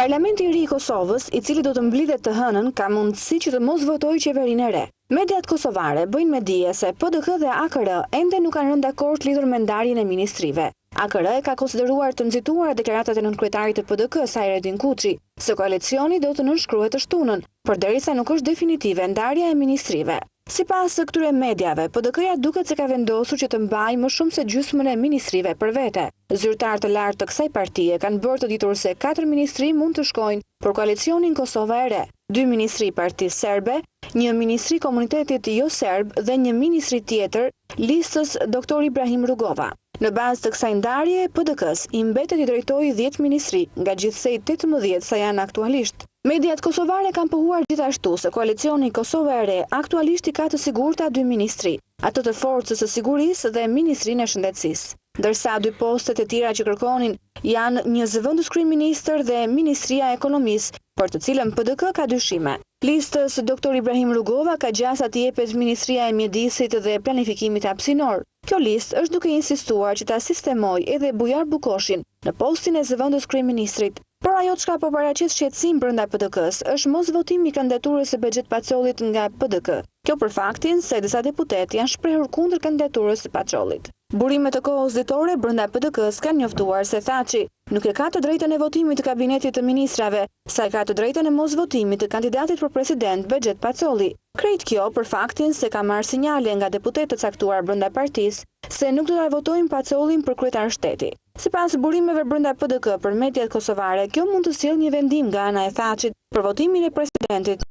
Parlamenti i ri i Kosovës, i cili do të mblidhet të hënën, ka mundësi që të mos votojë qeverinë e re. Mediat kosovare bëjnë me dije se PDK dhe AKR ende nuk kanë rënë dakord lidhur me ndarjen e ministrive. AKR e ka konsideruar të nxituara deklaratat e nënkretarit të PDK, Sajredin Kuçi, se koalicioni do të nënshkruhet të shtunën, përderisa nuk është definitive ndarja e ministrive. Sipas këtyre mediave, PDK-ja duket se ka vendosur që të mbajë më shumë se gjysmën e ministrive për vete. Zyrtarë të lartë të kësaj partie kanë bërë të ditur se 4 ministri mund të shkojnë për koalicionin Kosova e re, 2 ministri i Partisë Serbe, 1 ministri komunitetit jo serb dhe 1 ministri tjetër listës Dr. Ibrahim Rugova. Në bazë të kësaj ndarje, PDK-s i mbetet i drejtojë 10 ministri, nga gjithsej 18 sa janë aktualisht. Mediat kosovare kanë pohuar gjithashtu se koalicioni Kosova e re aktualisht i ka të sigurta 2 ministri, atë të forcës së sigurisë dhe ministrinë e shëndetësisë. Ndërsa 2 postet e tjera që kërkonin janë një zëvendës kryeministër dhe Ministria e Ekonomisë, për të cilën PDK ka dyshime. Listës Dr. Ibrahim Rugova ka gjasa të jepet Ministria e Mjedisit dhe Planifikimit Hapësinor. Kjo listë është duke insistuar që ta sistemojë edhe Bujar Bukoshin në postin e zëvendës kryeministrit. Por ajo çka po paraqet shqetësim brenda PDK-s është mos votimi i kandidaturës së Bexhet Paçollit nga PDK. Kjo për faktin se disa deputet janë shprehur kundër kandidaturës së Paçollit. Burimet e kohës ditore brenda PDK-s kanë njoftuar se Thaçi nuk e ka të drejtën e votimit të kabinetit të ministrave, sa e ka të drejtën e mos votimit të kandidatit për president Bexhet Paçolli. Krejt kjo për faktin se ka marrë sinjale nga deputetët caktuar brenda partisë se nuk do ta votojnë Paçollin për kryetar shteti. Sipas burimeve brenda PDK për mediat kosovare, kjo mund të sjellë një vendim nga ana e Thaçit për votimin e presidentit.